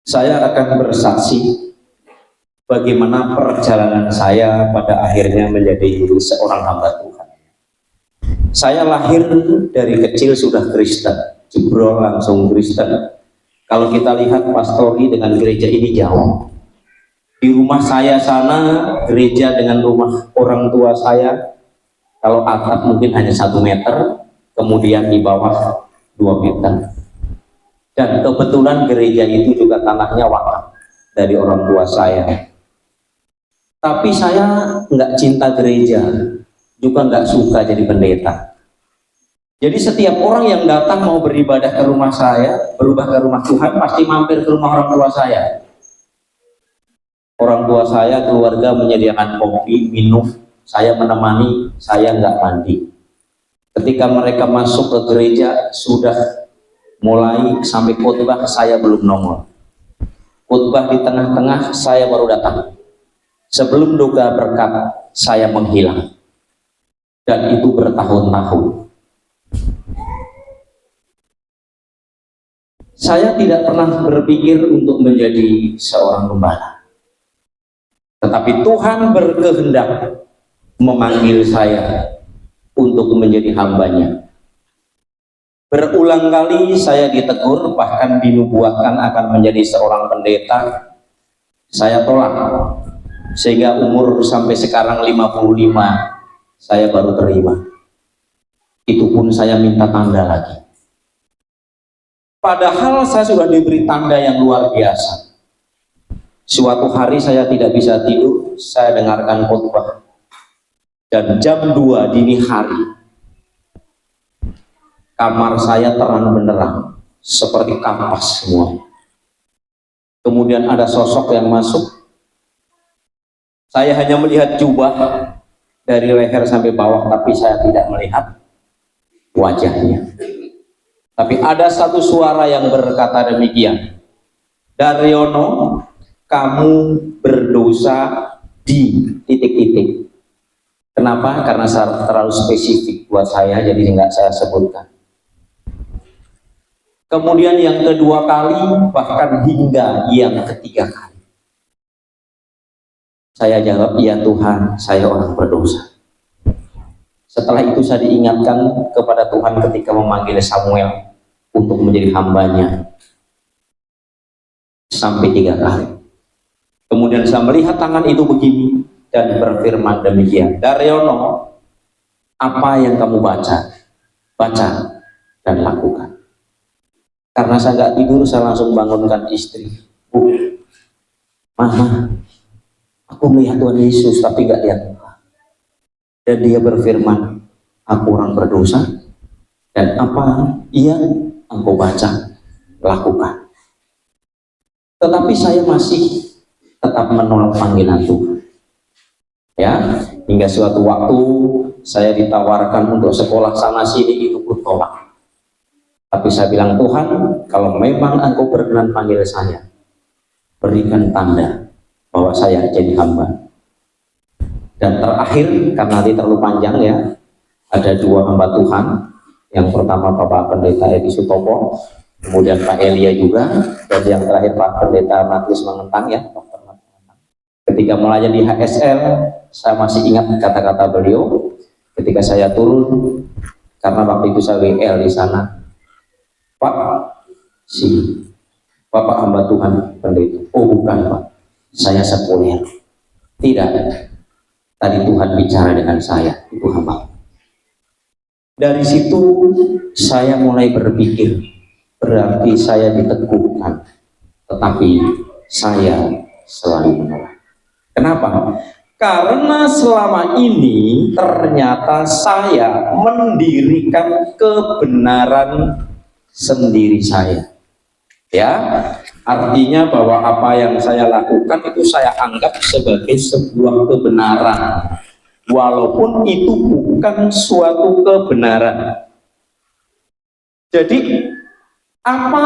Saya akan bersaksi bagaimana perjalanan saya pada akhirnya menjadi seorang hamba Tuhan. Saya lahir dari kecil sudah Kristen, jebrol langsung Kristen. Kalau kita lihat pastori dengan gereja ini jauh. Di rumah saya sana, gereja dengan rumah orang tua saya, kalau atap mungkin hanya 1 meter, kemudian di bawah 2 meter. Dan kebetulan gereja itu juga tanahnya wakaf dari orang tua saya. Tapi saya nggak cinta gereja, juga nggak suka jadi pendeta. Jadi setiap orang yang datang mau beribadah ke rumah saya, berubah ke rumah Tuhan, pasti mampir ke rumah orang tua saya. Orang tua saya, keluarga menyediakan kopi, minum, saya menemani, saya nggak mandi. Ketika mereka masuk ke gereja, sudah mulai sampai khotbah, saya belum nongol. Khotbah di tengah-tengah, saya baru datang. Sebelum doa berkat, saya menghilang. Dan itu bertahun-tahun. Saya tidak pernah berpikir untuk menjadi seorang gembala. Tetapi Tuhan berkehendak memanggil saya untuk menjadi hambanya. Berulang kali saya ditegur, bahkan dinubuatkan akan menjadi seorang pendeta. Saya tolak. Sehingga umur sampai sekarang 55, saya baru terima. Itu pun saya minta tanda lagi. Padahal saya sudah diberi tanda yang luar biasa. Suatu hari saya tidak bisa tidur, saya dengarkan khotbah. Dan jam 2 dini hari, kamar saya terang benderang, seperti kampas semua. Kemudian ada sosok yang masuk. Saya hanya melihat jubah dari leher sampai bawah, tapi saya tidak melihat wajahnya. Tapi ada satu suara yang berkata demikian, Daryono, kamu berdosa di titik-titik. Kenapa? Karena terlalu spesifik buat saya, jadi nggak saya sebutkan. Kemudian yang kedua kali, bahkan hingga yang ketiga kali, saya jawab, ya Tuhan, saya orang berdosa. Setelah itu saya diingatkan kepada Tuhan ketika memanggil Samuel untuk menjadi hambanya. Sampai 3 kali. Kemudian saya melihat tangan itu begini dan berfirman demikian, Daryono, apa yang kamu baca dan lakukan. Karena saya nggak tidur, saya langsung bangunkan istri. Mama, aku melihat Tuhan Yesus tapi nggak lihat Tuhan. Dan dia berfirman, aku orang berdosa, dan apa yang engkau baca, lakukan. Tetapi saya masih tetap menolak panggilan Tuhan. Ya, hingga suatu waktu saya ditawarkan untuk sekolah sana sini, itu pun tolak. Tapi saya bilang, Tuhan, kalau memang engkau berkenan panggil saya, berikan tanda bahwa saya jadi hamba. Dan terakhir, karena nanti terlalu panjang ya, ada 2 hamba Tuhan. Yang pertama Bapak Pendeta Edi Sutopo, kemudian Pak Elia juga, dan yang terakhir Pak Pendeta Matius Mangentang ya. Ketika melayani di HSL, saya masih ingat kata-kata beliau ketika saya turun, karena waktu itu saya WL di sana. Pak, Bapak hamba Tuhan pendeta. Oh bukan Pak, saya sekuler. Tidak, tadi Tuhan bicara dengan saya, itu hamba. Dari situ saya mulai berpikir, berarti saya diteguhkan, tetapi saya selalu menolak. Kenapa? Karena selama ini ternyata saya mendirikan kebenaran sendiri saya. Ya, artinya bahwa apa yang saya lakukan itu saya anggap sebagai sebuah kebenaran, walaupun itu bukan suatu kebenaran. Jadi apa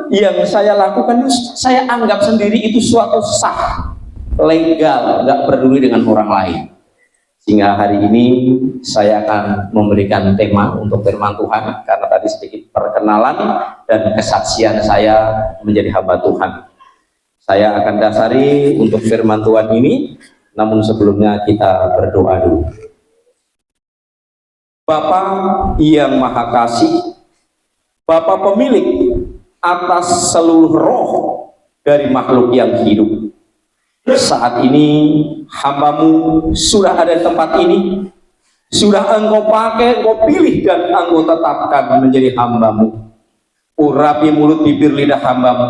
yang saya lakukan itu saya anggap sendiri itu suatu sah, legal, nggak peduli dengan orang lain. Sehingga hari ini saya akan memberikan tema untuk firman Tuhan, karena tadi sedikit perkenalan dan kesaksian saya menjadi hamba Tuhan. Saya akan dasari untuk firman Tuhan ini, namun sebelumnya kita berdoa dulu. Bapa yang Maha Kasih, Bapa pemilik atas seluruh roh dari makhluk yang hidup, saat ini hamba-Mu sudah ada di tempat ini, sudah Engkau pakai, Engkau pilih dan Engkau tetapkan menjadi hamba-Mu. Urapi mulut bibir lidah hamba-Mu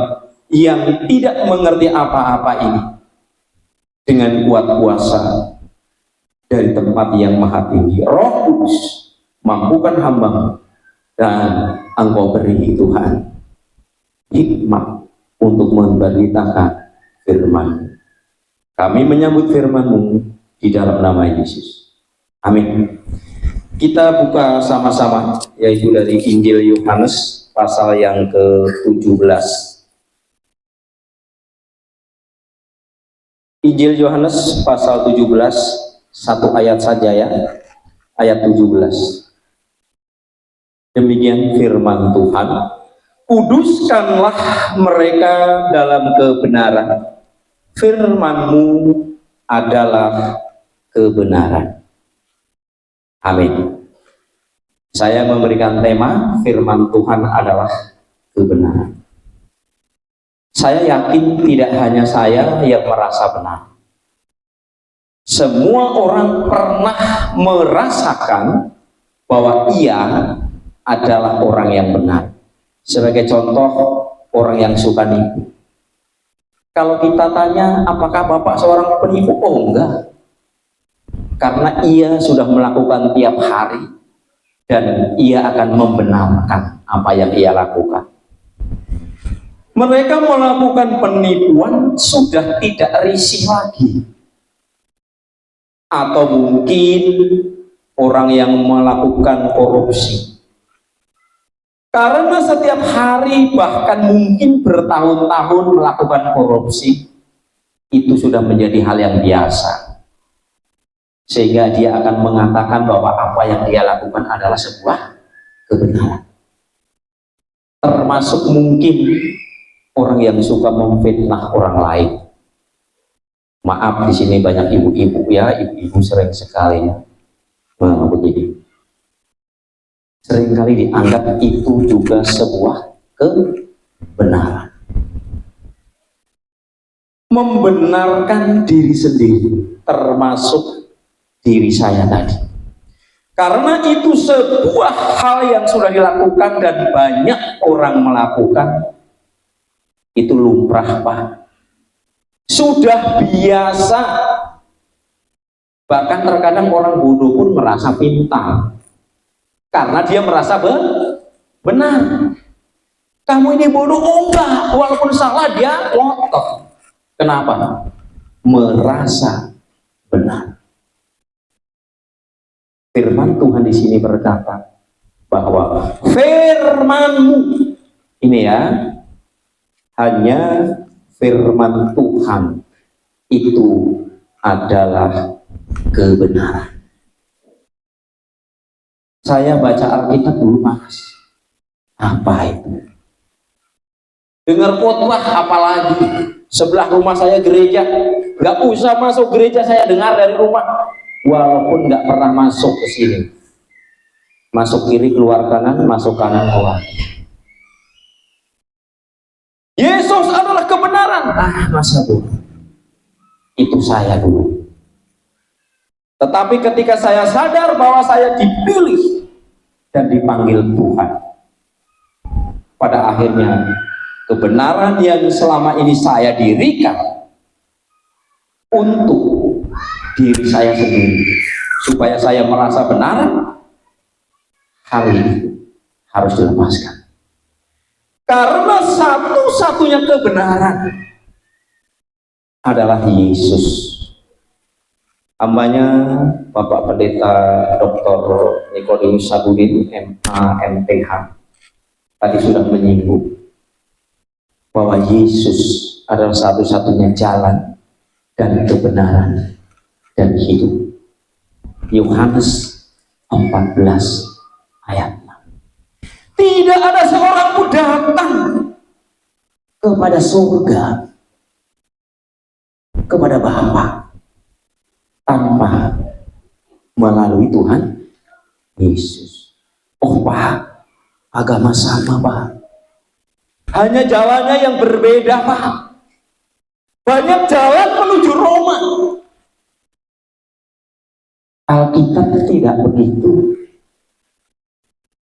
yang tidak mengerti apa-apa ini dengan kuat kuasa dari tempat yang maha tinggi. Roh Kudus, mampukan hamba-Mu dan Engkau beri Tuhan hikmat untuk memberitakan firman-Mu. Kami menyambut firman-Mu di dalam nama Yesus. Amin. Kita buka sama-sama, yaitu dari Injil Yohanes pasal yang ke-17. Injil Yohanes pasal 17, satu ayat saja ya, ayat 17. Demikian firman Tuhan, kuduskanlah mereka dalam kebenaran, firman-Mu adalah kebenaran. Amin. Saya memberikan tema firman Tuhan adalah kebenaran. Saya yakin tidak hanya saya yang merasa benar. Semua orang pernah merasakan bahwa ia adalah orang yang benar. Sebagai contoh, orang yang suka nipu. Kalau kita tanya, apakah Bapak seorang penipu? Oh enggak. Karena ia sudah melakukan tiap hari dan ia akan membenarkan apa yang ia lakukan. Mereka melakukan penipuan sudah tidak risih lagi. Atau mungkin orang yang melakukan korupsi. Karena setiap hari bahkan mungkin bertahun-tahun melakukan korupsi, itu sudah menjadi hal yang biasa. Sehingga dia akan mengatakan bahwa apa yang dia lakukan adalah sebuah kebenaran. Termasuk mungkin orang yang suka memfitnah orang lain. Maaf, di sini banyak ibu-ibu ya, ibu-ibu sering sekali ya begini. Seringkali dianggap itu juga sebuah kebenaran. Membenarkan diri sendiri, termasuk diri saya tadi. Karena itu sebuah hal yang sudah dilakukan dan banyak orang melakukan, itu lumrah Pak. Sudah biasa. Bahkan terkadang orang bodoh pun merasa pintar. Karena dia merasa benar. Kamu ini bodoh, oh enggak. Walaupun salah dia ngotot. Kenapa? Merasa benar. Firman Tuhan di sini berkata bahwa firman-Mu ini ya, hanya firman Tuhan itu adalah kebenaran. Saya baca Alkitab dulu Mas. Apa itu? Dengar khotbah apalagi. Sebelah rumah saya gereja. Nggak usah masuk gereja, saya dengar dari rumah. Walaupun nggak pernah masuk ke sini. Masuk kiri keluar kanan, masuk kanan keluar. Yesus adalah kebenaran. Ah, masa dulu. Itu saya dulu. Tetapi ketika saya sadar bahwa saya dipilih dan dipanggil Tuhan, pada akhirnya kebenaran yang selama ini saya dirikan untuk diri saya sendiri, supaya saya merasa benar, hal ini harus dilepaskan. Karena satu-satunya kebenaran adalah Yesus. Hambanya Bapak Pendeta Dr. Nikodemus Sabudin, MA, MPH, tadi sudah menyinggung bahwa Yesus adalah satu-satunya jalan dan kebenaran dan hidup. Yohanes 14 ayat 6. Tidak ada seorang pun datang kepada surga kepada Bapa tanpa melalui Tuhan Yesus. Oh Pak, agama sama Pak, hanya jalannya yang berbeda Pak. Banyak jalan menuju Roma. Alkitab tidak begitu.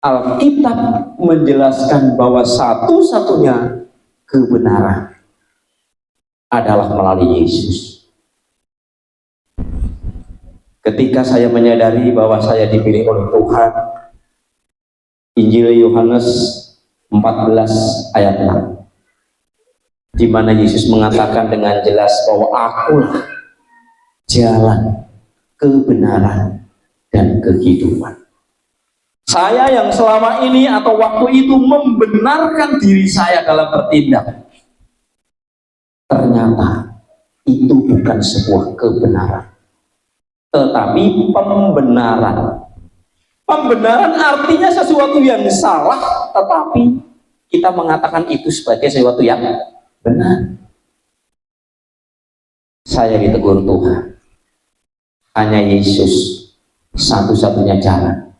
Alkitab menjelaskan bahwa satu-satunya kebenaran adalah melalui Yesus. Ketika saya menyadari bahwa saya dipilih oleh Tuhan, Injil Yohanes 14 ayat 6, di mana Yesus mengatakan dengan jelas bahwa Akulah jalan, kebenaran, dan kehidupan. Saya yang selama ini atau waktu itu membenarkan diri saya dalam bertindak, ternyata itu bukan sebuah kebenaran, tetapi pembenaran. Pembenaran artinya sesuatu yang salah, tetapi kita mengatakan itu sebagai sesuatu yang benar. Saya ditegur Tuhan, hanya Yesus satu-satunya jalan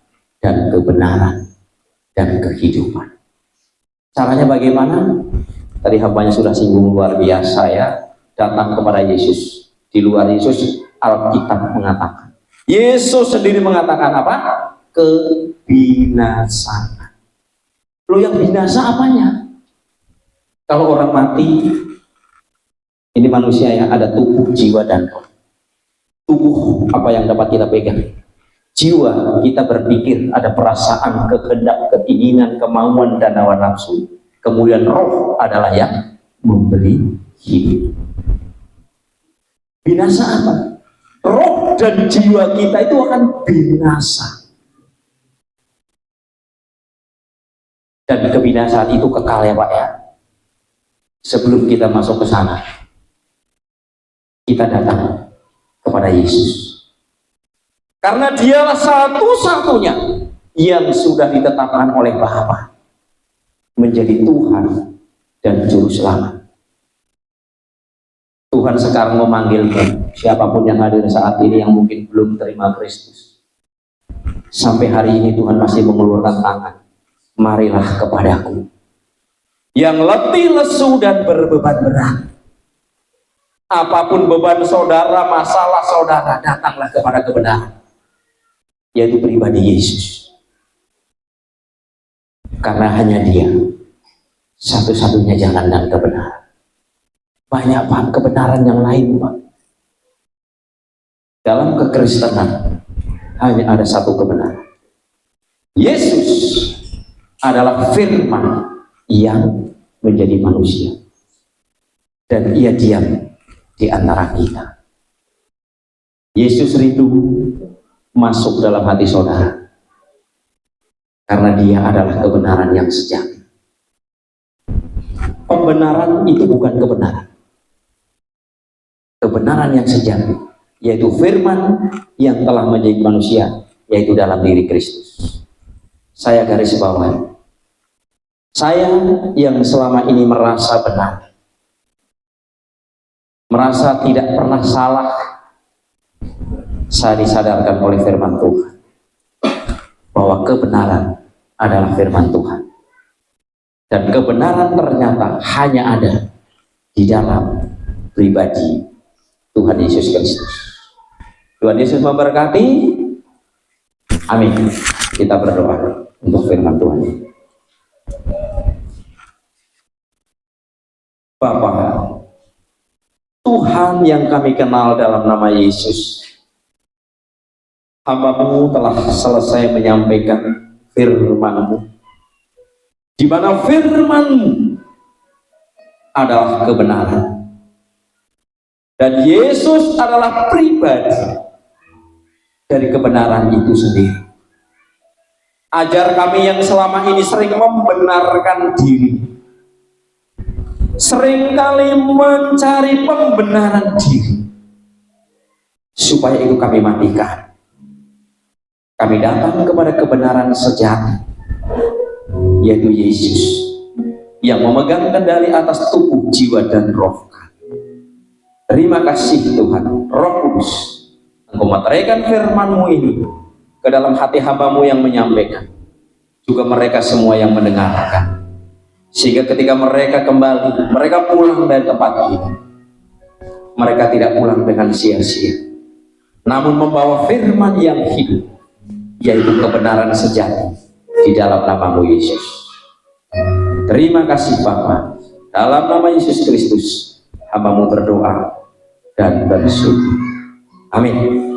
dan kebenaran dan kehidupan. Caranya bagaimana? Tadi hambanya sudah singgung luar biasa ya, datang kepada Yesus. Di luar Yesus, Alkitab mengatakan, Yesus sendiri mengatakan apa? Kebinasaan. Lo yang binasa apanya? Kalau orang mati, ini manusia yang ada tubuh, jiwa, dan roh. Tubuh apa yang dapat kita pegang? Jiwa, kita berpikir, ada perasaan, kehendak, keinginan, kemauan, dan hawa nafsu. Kemudian roh adalah yang memberi hidup. Binasa apa? Roh dan jiwa kita itu akan binasa. Dan kebinasaan itu kekal ya Pak ya. Sebelum kita masuk ke sana, kita datang kepada Yesus. Karena dialah satu-satunya yang sudah ditetapkan oleh Bapa menjadi Tuhan dan Juru Selamat. Tuhan sekarang memanggilmu, siapapun yang hadir saat ini yang mungkin belum terima Kristus. Sampai hari ini Tuhan masih mengeluarkan tangan. Marilah kepadaku yang letih, lesu, dan berbeban berat. Apapun beban saudara, masalah saudara, datanglah kepada kebenaran, yaitu pribadi Yesus. Karena hanya Dia satu-satunya jalan dan kebenaran. Banyak Pak kebenaran yang lain Pak. Dalam kekristenan hanya ada satu kebenaran. Yesus adalah firman yang menjadi manusia, dan Ia diam di antara kita. Yesus rindu masuk dalam hati saudara, karena Dia adalah kebenaran yang sejati. Pembenaran itu bukan kebenaran. Kebenaran yang sejati, yaitu firman yang telah menjadi manusia, yaitu dalam diri Kristus. Saya garis bawahi, saya yang selama ini merasa benar, merasa tidak pernah salah, saya disadarkan oleh firman Tuhan bahwa kebenaran adalah firman Tuhan, dan kebenaran ternyata hanya ada di dalam pribadi Tuhan Yesus Kristus. Tuhan Yesus memberkati. Amin. Kita berdoa untuk firman Tuhan. Bapa, Tuhan yang kami kenal dalam nama Yesus, hamba-Mu telah selesai menyampaikan firman-Mu, di mana firman-Mu adalah kebenaran, dan Yesus adalah pribadi dari kebenaran itu sendiri. Ajar kami yang selama ini sering membenarkan diri, seringkali mencari pembenaran diri, supaya itu kami matikan. Kami datang kepada kebenaran sejati, yaitu Yesus yang memegang kendali atas tubuh, jiwa, dan roh kami. Terima kasih Tuhan, Roh Kudus, Engkau meteraikan firman-Mu ini ke dalam hati hamba-Mu yang menyampaikan, juga mereka semua yang mendengarkan, sehingga ketika mereka kembali, mereka pulang dari tempat ini, mereka tidak pulang dengan sia-sia, namun membawa firman yang hidup, yaitu kebenaran sejati di dalam nama-Mu Yesus. Terima kasih Bapa, dalam nama Yesus Kristus hamba-Mu berdoa dan bersyukur. Amin.